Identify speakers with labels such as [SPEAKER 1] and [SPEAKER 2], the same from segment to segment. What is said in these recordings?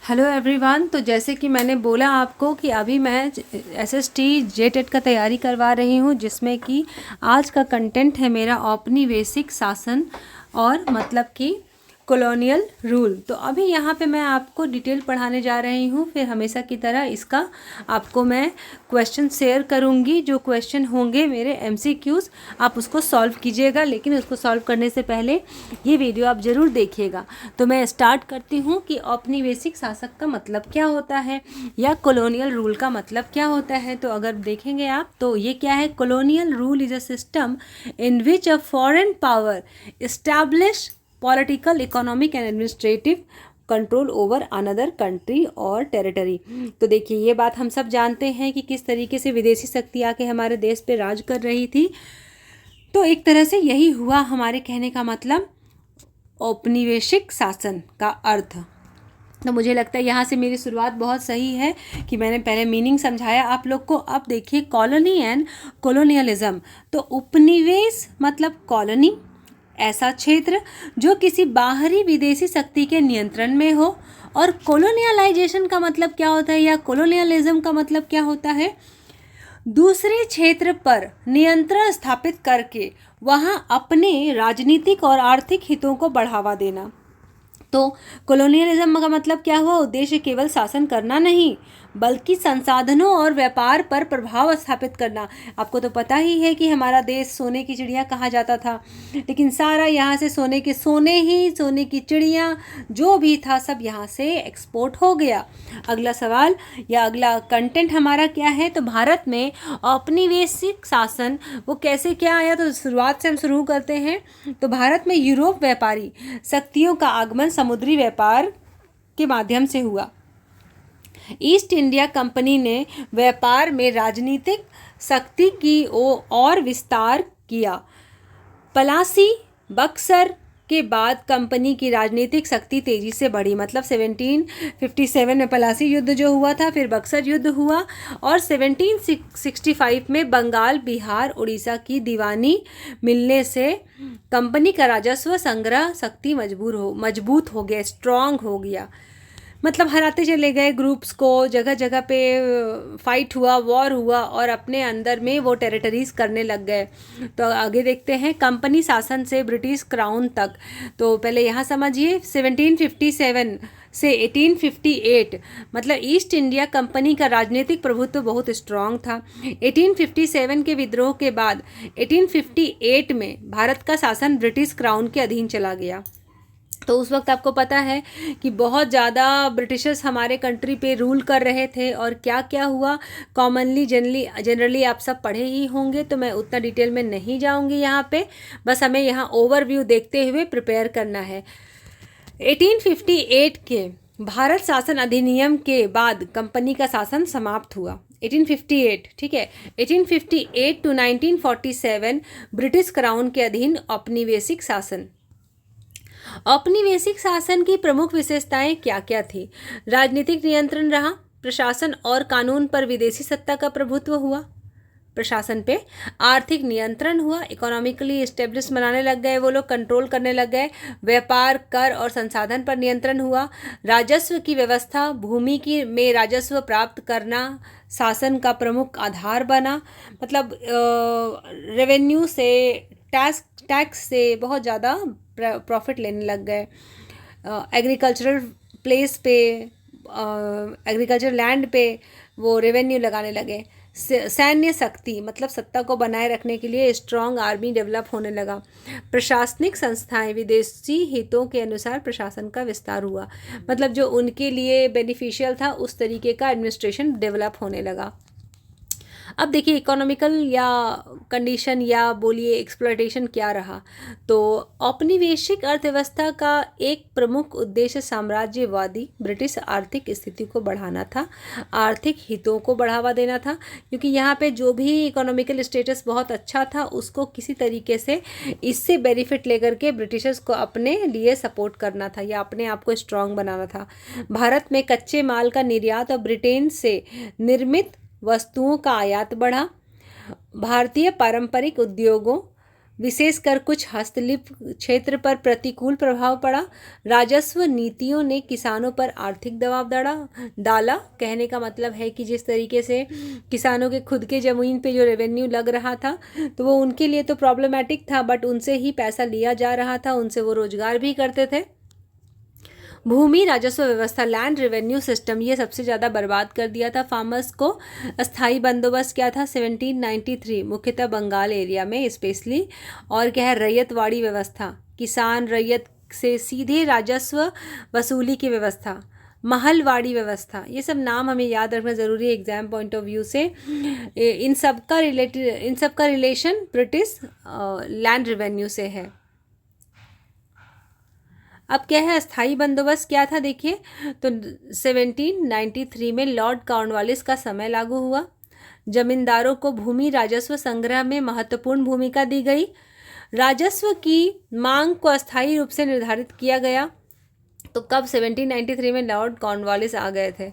[SPEAKER 1] Hello everyone. तो जैसे कि मैंने बोला आपको कि अभी मैं एसएसटी जेटेट का तैयारी करवा रही हूँ, जिसमें कि आज का कंटेंट है मेरा औपनिवेशिक शासन और मतलब कि कॉलोनियल रूल। तो अभी यहाँ पे मैं आपको डिटेल पढ़ाने जा रही हूँ। फिर हमेशा की तरह इसका आपको मैं क्वेश्चन शेयर करूँगी। जो क्वेश्चन होंगे मेरे एमसीक्यूज़, आप उसको सॉल्व कीजिएगा, लेकिन उसको सॉल्व करने से पहले ये वीडियो आप ज़रूर देखिएगा। तो मैं स्टार्ट करती हूँ कि औपनिवेशिक शासक का मतलब क्या होता है या कॉलोनियल रूल का मतलब क्या होता है। तो अगर देखेंगे आप तो ये क्या है, colonial rule is a system in which a foreign power establish political, economic and administrative control over another country और टेरिटरी। तो देखिए, ये बात हम सब जानते हैं कि किस तरीके से विदेशी शक्ति आके हमारे देश पे राज कर रही थी। तो एक तरह से यही हुआ हमारे कहने का मतलब औपनिवेशिक शासन का अर्थ। तो मुझे लगता है यहाँ से मेरी शुरुआत बहुत सही है कि मैंने पहले मीनिंग समझाया आप लोग को। अब देखिए, कॉलोनी एंड कॉलोनियलिज्म। तो उपनिवेश मतलब कॉलोनी, ऐसा क्षेत्र जो किसी बाहरी विदेशी शक्ति के नियंत्रण में हो। और कॉलोनियलाइजेशन का मतलब क्या होता है या कॉलोनियलिज्म का मतलब क्या होता है, दूसरे क्षेत्र पर नियंत्रण स्थापित करके वहां अपने राजनीतिक और आर्थिक हितों को बढ़ावा देना। तो कॉलोनियलिज्म का मतलब क्या हुआ, उद्देश्य केवल शासन करना नहीं बल्कि संसाधनों और व्यापार पर प्रभाव स्थापित करना। आपको तो पता ही है कि हमारा देश सोने की चिड़िया कहा जाता था, लेकिन सारा यहाँ से सोने की चिड़िया जो भी था सब यहाँ से एक्सपोर्ट हो गया। अगला सवाल या अगला कंटेंट हमारा क्या है, तो भारत में औपनिवेशिक शासन वो कैसे क्या आया। तो शुरुआत से हम शुरू करते हैं। तो भारत में यूरोप व्यापारी शक्तियों का आगमन समुद्री व्यापार के माध्यम से हुआ। ईस्ट इंडिया कंपनी ने व्यापार में राजनीतिक शक्ति की और विस्तार किया। पलासी, बक्सर के बाद कंपनी की राजनीतिक शक्ति तेजी से बढ़ी। मतलब 1757 में पलासी युद्ध जो हुआ था, फिर बक्सर युद्ध हुआ, और 1765 में बंगाल, बिहार, उड़ीसा की दीवानी मिलने से कंपनी का राजस्व संग्रह शक्ति मजबूत हो गया, स्ट्रांग हो गया। मतलब हराते चले गए ग्रुप्स को, जगह जगह पे फाइट हुआ, वॉर हुआ, और अपने अंदर में वो टेरिटरीज करने लग गए। तो आगे देखते हैं, कंपनी शासन से ब्रिटिश क्राउन तक। तो पहले यहाँ समझिए, 1757 से 1858 मतलब ईस्ट इंडिया कंपनी का राजनीतिक प्रभुत्व बहुत स्ट्रांग था। 1857 के विद्रोह के बाद 1858 में भारत का शासन ब्रिटिश क्राउन के अधीन चला गया। तो उस वक्त आपको पता है कि बहुत ज़्यादा ब्रिटिशर्स हमारे कंट्री पे रूल कर रहे थे, और क्या क्या हुआ कॉमनली जनरली आप सब पढ़े ही होंगे, तो मैं उतना डिटेल में नहीं जाऊंगी यहाँ पे। बस हमें यहाँ ओवरव्यू देखते हुए प्रिपेयर करना है। 1858 के भारत शासन अधिनियम के बाद कंपनी का शासन समाप्त हुआ। 1858, ठीक है। 1858 टू 1947 ब्रिटिश क्राउन के अधीन औपनिवेशिक शासन। औपनिवेशिक शासन की प्रमुख विशेषताएं क्या क्या थी। राजनीतिक नियंत्रण रहा, प्रशासन और कानून पर विदेशी सत्ता का प्रभुत्व हुआ, प्रशासन पे आर्थिक नियंत्रण हुआ, इकोनॉमिकली एस्टेब्लिश बनाने लग गए वो लोग, कंट्रोल करने लग गए, व्यापार, कर और संसाधन पर नियंत्रण हुआ, राजस्व की व्यवस्था, भूमि की में राजस्व प्राप्त करना शासन का प्रमुख आधार बना। मतलब रेवेन्यू से, टैक्स से बहुत ज़्यादा प्रॉफिट लेने लग गए। एग्रीकल्चरल प्लेस पे, एग्रीकल्चर लैंड पे वो रेवेन्यू लगाने लगे। सैन्य शक्ति मतलब सत्ता को बनाए रखने के लिए स्ट्रांग आर्मी डेवलप होने लगा। प्रशासनिक संस्थाएं, विदेशी हितों के अनुसार प्रशासन का विस्तार हुआ। मतलब जो उनके लिए बेनिफिशियल था उस तरीके का एडमिनिस्ट्रेशन डेवलप होने लगा। अब देखिए, इकोनॉमिकल या कंडीशन या बोलिए एक्सप्लॉयटेशन क्या रहा। तो औपनिवेशिक अर्थव्यवस्था का एक प्रमुख उद्देश्य साम्राज्यवादी ब्रिटिश आर्थिक स्थिति को बढ़ाना था, आर्थिक हितों को बढ़ावा देना था, क्योंकि यहाँ पे जो भी इकोनॉमिकल स्टेटस बहुत अच्छा था उसको किसी तरीके से इससे बेनिफिट लेकर के ब्रिटिशर्स को अपने लिए सपोर्ट करना था या अपने आप को स्ट्रांग बनाना था। भारत में कच्चे माल का निर्यात और ब्रिटेन से निर्मित वस्तुओं का आयात बढ़ा। भारतीय पारंपरिक उद्योगों, विशेषकर कुछ हस्तलिपि क्षेत्र पर प्रतिकूल प्रभाव पड़ा। राजस्व नीतियों ने किसानों पर आर्थिक दबाव डाला। कहने का मतलब है कि जिस तरीके से किसानों के खुद के ज़मीन पे जो रेवेन्यू लग रहा था तो वो उनके लिए तो प्रॉब्लमेटिक था, बट उनसे ही पैसा लिया जा रहा था, उनसे वो रोजगार भी करते थे। भूमि राजस्व व्यवस्था, लैंड रेवेन्यू सिस्टम, ये सबसे ज़्यादा बर्बाद कर दिया था फार्मर्स को। अस्थाई बंदोबस्त क्या था 1793, मुख्यतः बंगाल एरिया में स्पेशली। और क्या है, रैयतवाड़ी व्यवस्था, किसान रैयत से सीधे राजस्व वसूली की व्यवस्था। महलवाड़ी व्यवस्था, ये सब नाम हमें याद रखना ज़रूरी है एग्जाम पॉइंट ऑफ व्यू से। इन सब का रिलेशन ब्रिटिश लैंड रेवेन्यू से है। अब क्या है, अस्थाई बंदोबस्त क्या था देखिए, तो 1793 में लॉर्ड कॉर्नवालिस का समय लागू हुआ। जमींदारों को भूमि राजस्व संग्रह में महत्वपूर्ण भूमिका दी गई। राजस्व की मांग को अस्थायी रूप से निर्धारित किया गया। तो कब 1793 में लॉर्ड कॉर्नवालिस आ गए थे।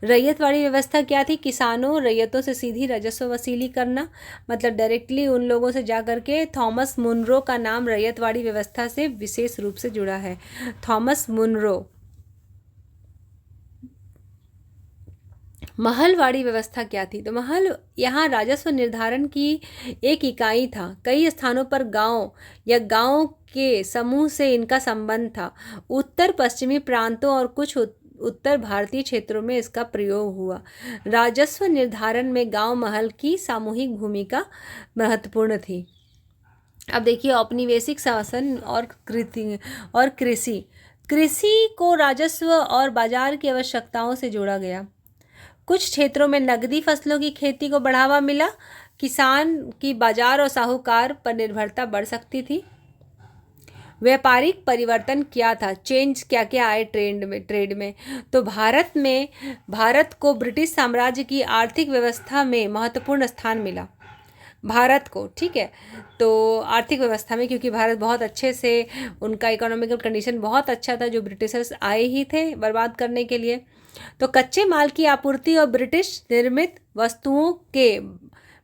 [SPEAKER 1] रैयतवाड़ी व्यवस्था क्या थी, किसानों रैयतों से सीधी राजस्व वसूली करना, मतलब डायरेक्टली उन लोगों से जा करके। थॉमस मुनरो का नाम रैयतवाड़ी व्यवस्था से विशेष रूप से जुड़ा है, थॉमस मुनरो। महलवाड़ी व्यवस्था क्या थी, तो महल यहाँ राजस्व निर्धारण की एक इकाई था। कई स्थानों पर गांव या गांव के समूह से इनका संबंध था। उत्तर पश्चिमी प्रांतों और कुछ उत्तर भारतीय क्षेत्रों में इसका प्रयोग हुआ। राजस्व निर्धारण में गांव महल की सामूहिक भूमिका महत्वपूर्ण थी। अब देखिए, औपनिवेशिक शासन और कृषि को राजस्व और बाजार की आवश्यकताओं से जोड़ा गया। कुछ क्षेत्रों में नकदी फसलों की खेती को बढ़ावा मिला। किसान की बाजार और साहूकार पर निर्भरता बढ़ सकती थी। व्यापारिक परिवर्तन क्या था, चेंज क्या क्या आए ट्रेड में, तो भारत को ब्रिटिश साम्राज्य की आर्थिक व्यवस्था में महत्वपूर्ण स्थान मिला। भारत को, ठीक है, तो आर्थिक व्यवस्था में, क्योंकि भारत बहुत अच्छे से, उनका इकोनॉमिकल कंडीशन बहुत अच्छा था, जो ब्रिटिशर्स आए ही थे बर्बाद करने के लिए। तो कच्चे माल की आपूर्ति और ब्रिटिश निर्मित वस्तुओं के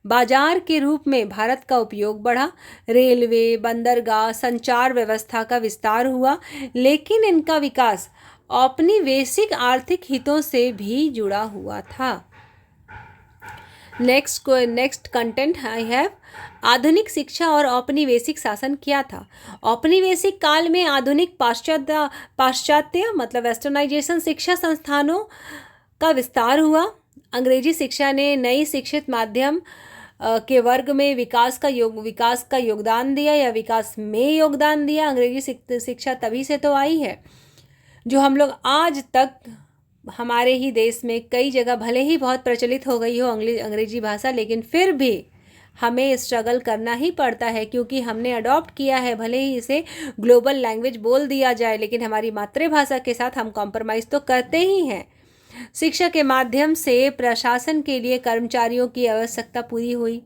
[SPEAKER 1] बाजार के रूप में भारत का उपयोग बढ़ा। रेलवे, बंदरगाह, संचार व्यवस्था का विस्तार हुआ, लेकिन इनका विकास औपनिवेशिक आर्थिक हितों से भी जुड़ा हुआ था। नेक्स्ट कंटेंट आई हैव, आधुनिक शिक्षा और औपनिवेशिक शासन क्या था। औपनिवेशिक काल में आधुनिक पाश्चात्य मतलब वेस्टर्नाइजेशन शिक्षा संस्थानों का विस्तार हुआ। अंग्रेजी शिक्षा ने नई शिक्षित माध्यम के वर्ग में विकास का योगदान दिया, या विकास में योगदान दिया। अंग्रेजी शिक्षा तभी से तो आई है, जो हम लोग आज तक हमारे ही देश में कई जगह भले ही बहुत प्रचलित हो गई हो अंग्रेजी भाषा, लेकिन फिर भी हमें स्ट्रगल करना ही पड़ता है, क्योंकि हमने अडॉप्ट किया है। भले ही इसे ग्लोबल लैंग्वेज बोल दिया जाए, लेकिन हमारी मातृभाषा के साथ हम कॉम्प्रोमाइज़ तो करते ही हैं। शिक्षा के माध्यम से प्रशासन के लिए कर्मचारियों की आवश्यकता पूरी हुई।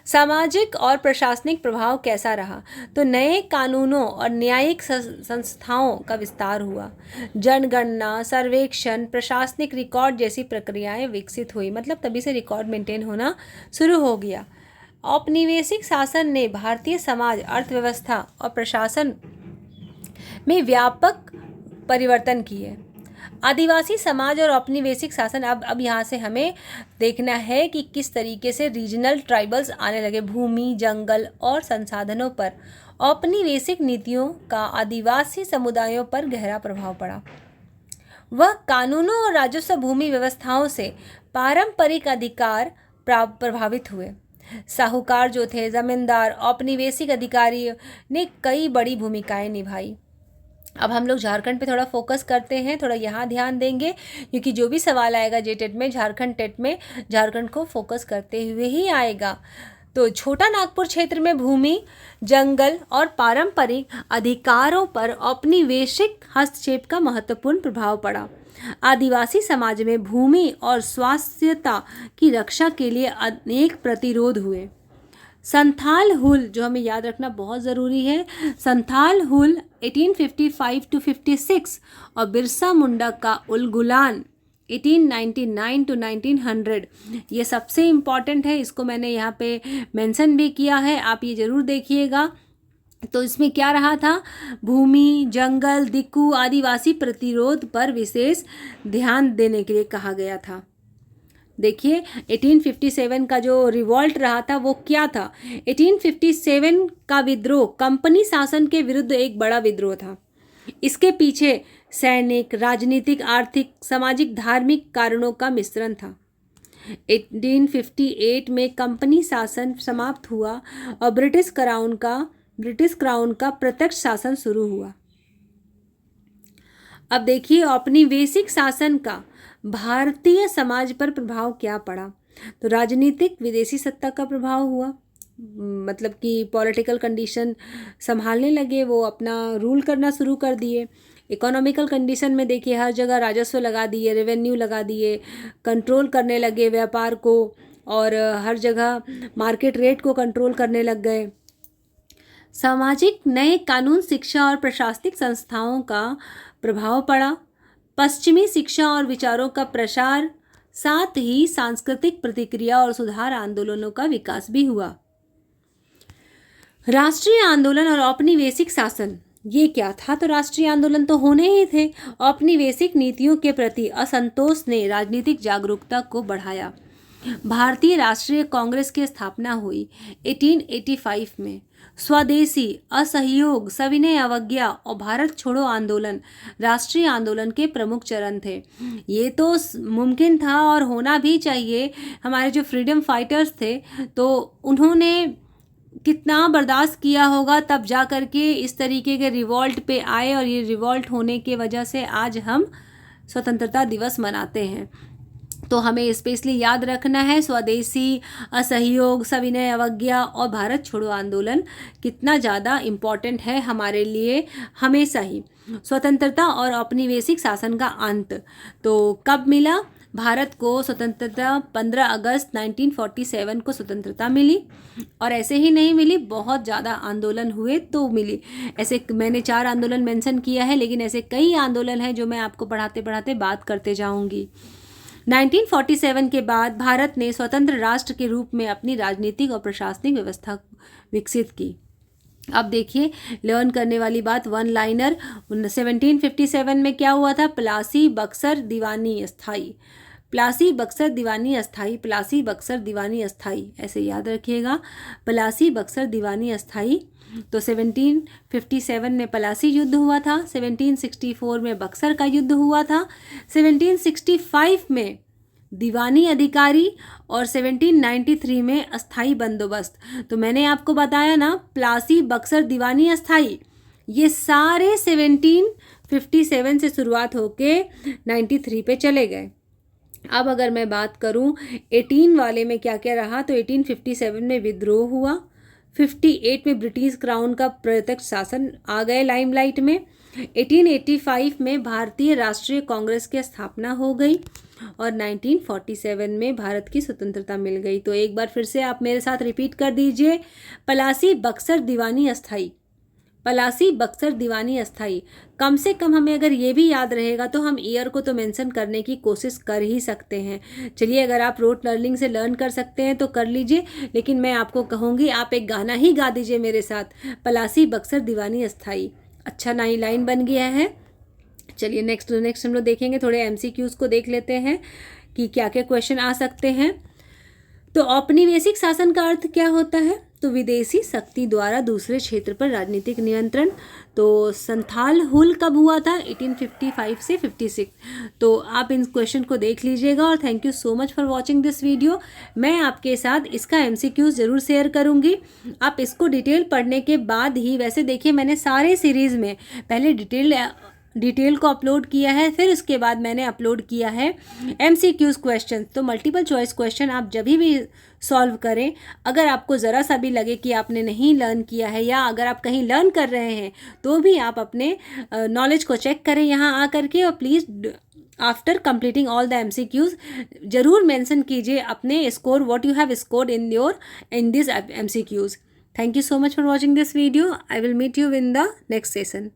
[SPEAKER 1] सामाजिक और प्रशासनिक प्रभाव कैसा रहा, तो नए कानूनों और न्यायिक संस्थाओं का विस्तार हुआ। जनगणना, सर्वेक्षण, प्रशासनिक रिकॉर्ड जैसी प्रक्रियाएं विकसित हुई, मतलब तभी से रिकॉर्ड मेंटेन होना शुरू हो गया। औपनिवेशिक शासन ने भारतीय समाज, अर्थव्यवस्था और प्रशासन में व्यापक परिवर्तन किए। आदिवासी समाज और औपनिवेशिक शासन, अब यहाँ से हमें देखना है कि किस तरीके से रीजनल ट्राइबल्स आने लगे। भूमि, जंगल और संसाधनों पर औपनिवेशिक नीतियों का आदिवासी समुदायों पर गहरा प्रभाव पड़ा। वह कानूनों और राजस्व भूमि व्यवस्थाओं से पारंपरिक अधिकार प्रभावित हुए। साहूकार जो थे, जमींदार, औपनिवेशिक अधिकारियों ने कई बड़ी भूमिकाएं निभाई। अब हम लोग झारखंड पे थोड़ा फोकस करते हैं, थोड़ा यहाँ ध्यान देंगे, क्योंकि जो भी सवाल आएगा जेटेट में, झारखंड टेट में, झारखंड को फोकस करते हुए ही आएगा। तो छोटा नागपुर क्षेत्र में भूमि, जंगल और पारंपरिक अधिकारों पर औपनिवेशिक हस्तक्षेप का महत्वपूर्ण प्रभाव पड़ा। आदिवासी समाज में भूमि और स्वायत्तता की रक्षा के लिए अनेक प्रतिरोध हुए। संथाल हुल, जो हमें याद रखना बहुत ज़रूरी है, संथाल हुल 1855 to 56 और बिरसा मुंडा का उलगुलान 1899 to 1900 ये सबसे इम्पॉर्टेंट है, इसको मैंने यहाँ पे मेंशन भी किया है, आप ये ज़रूर देखिएगा। तो इसमें क्या रहा था, भूमि, जंगल, दिक्कू, आदिवासी प्रतिरोध पर विशेष ध्यान देने के लिए कहा गया था। देखिए 1857 का जो रिवॉल्ट रहा था वो क्या था। 1857 का विद्रोह कंपनी शासन के विरुद्ध एक बड़ा विद्रोह था। इसके पीछे सैनिक, राजनीतिक, आर्थिक, सामाजिक, धार्मिक कारणों का मिश्रण था। 1858 में कंपनी शासन समाप्त हुआ और ब्रिटिश क्राउन का प्रत्यक्ष शासन शुरू हुआ। अब देखिए औपनिवेशिक शासन का भारतीय समाज पर प्रभाव क्या पड़ा। तो राजनीतिक विदेशी सत्ता का प्रभाव हुआ, मतलब कि पॉलिटिकल कंडीशन संभालने लगे, वो अपना रूल करना शुरू कर दिए। इकोनॉमिकल कंडीशन में देखिए हर जगह राजस्व लगा दिए, रेवेन्यू लगा दिए, कंट्रोल करने लगे व्यापार को, और हर जगह मार्केट रेट को कंट्रोल करने लग गए। सामाजिक नए कानून, शिक्षा और प्रशासनिक संस्थाओं का प्रभाव पड़ा। पश्चिमी शिक्षा और विचारों का प्रसार, साथ ही सांस्कृतिक प्रतिक्रिया और सुधार आंदोलनों का विकास भी हुआ। राष्ट्रीय आंदोलन और औपनिवेशिक शासन, ये क्या था। तो राष्ट्रीय आंदोलन तो होने ही थे। औपनिवेशिक नीतियों के प्रति असंतोष ने राजनीतिक जागरूकता को बढ़ाया। भारतीय राष्ट्रीय कांग्रेस की स्थापना हुई 1885 में। स्वदेशी, असहयोग, सविनय अवज्ञा और भारत छोड़ो आंदोलन राष्ट्रीय आंदोलन के प्रमुख चरण थे। ये तो मुमकिन था और होना भी चाहिए। हमारे जो फ्रीडम फाइटर्स थे तो उन्होंने कितना बर्दाश्त किया होगा, तब जा कर के इस तरीके के रिवॉल्ट पे आए, और ये रिवॉल्ट होने के वजह से आज हम स्वतंत्रता दिवस मनाते हैं। तो हमें स्पेशली याद रखना है स्वदेशी, असहयोग, सविनय अवज्ञा और भारत छोड़ो आंदोलन कितना ज़्यादा इम्पॉर्टेंट है हमारे लिए हमेशा ही। स्वतंत्रता और औपनिवेशिक शासन का अंत तो कब मिला। भारत को स्वतंत्रता 15 अगस्त 1947 को स्वतंत्रता मिली, और ऐसे ही नहीं मिली, बहुत ज़्यादा आंदोलन हुए तो मिली। ऐसे मैंने 4 आंदोलन मेंशन किया है, लेकिन ऐसे कई आंदोलन हैं जो मैं आपको पढ़ाते पढ़ाते बात करते जाऊंगी। 1947 के बाद भारत ने स्वतंत्र राष्ट्र के रूप में अपनी राजनीतिक और प्रशासनिक व्यवस्था विकसित की। अब देखिए लर्न करने वाली बात, वन लाइनर। 1757 में क्या हुआ था, प्लासी बक्सर दीवानी अस्थाई, प्लासी बक्सर दीवानी अस्थाई, प्लासी बक्सर दीवानी अस्थाई, ऐसे याद रखिएगा, प्लासी बक्सर दीवानी अस्थाई। तो 1757 में प्लासी युद्ध हुआ था, 1764 में बक्सर का युद्ध हुआ था, 1765 में दीवानी अधिकारी, और 1793 में अस्थाई बंदोबस्त। तो मैंने आपको बताया ना, प्लासी बक्सर दीवानी अस्थाई, ये सारे 1757 से शुरुआत होके 93 पे चले गए। अब अगर मैं बात करूं 18 वाले में क्या क्या रहा, तो 1857 में विद्रोह हुआ, 58 में ब्रिटिश क्राउन का प्रत्यक्ष शासन आ गए लाइमलाइट में, 1885 में भारतीय राष्ट्रीय कांग्रेस की स्थापना हो गई, और 1947 में भारत की स्वतंत्रता मिल गई। तो एक बार फिर से आप मेरे साथ रिपीट कर दीजिए, प्लासी बक्सर दीवानी अस्थाई, प्लासी बक्सर दीवानी अस्थाई। कम से कम हमें अगर ये भी याद रहेगा तो हम ईयर को तो मेंशन करने की कोशिश कर ही सकते हैं। चलिए अगर आप रोट लर्निंग से लर्न कर सकते हैं तो कर लीजिए, लेकिन मैं आपको कहूँगी आप एक गाना ही गा दीजिए मेरे साथ, प्लासी बक्सर दीवानी अस्थाई। अच्छा नई लाइन बन गया है। चलिए नेक्स्ट हम लोग देखेंगे, थोड़े MCQs को देख लेते हैं कि क्या क्या क्वेश्चन आ सकते हैं। तो औपनिवेशिक शासन का अर्थ क्या होता है, तो विदेशी शक्ति द्वारा दूसरे क्षेत्र पर राजनीतिक नियंत्रण। तो संथाल हुल कब हुआ था, 1855 से 56। तो आप इन क्वेश्चन को देख लीजिएगा, और thank you so much for watching this video. मैं आपके साथ इसका MCQs ज़रूर शेयर करूंगी। आप इसको डिटेल पढ़ने के बाद ही, वैसे देखिए मैंने सारे सीरीज़ में पहले डिटेल को अपलोड किया है, फिर उसके बाद मैंने अपलोड किया है MCQs क्वेश्चन। तो मल्टीपल चॉइस क्वेश्चन आप जब भी सॉल्व करें, अगर आपको ज़रा सा भी लगे कि आपने नहीं लर्न किया है, या अगर आप कहीं लर्न कर रहे हैं, तो भी आप अपने नॉलेज को चेक करें यहाँ आ करके, और please after completing all the MCQs ज़रूर मेंशन कीजिए अपने score, what you have scored in this MCQs। Thank you so much for watching this video. I will meet you in the next session.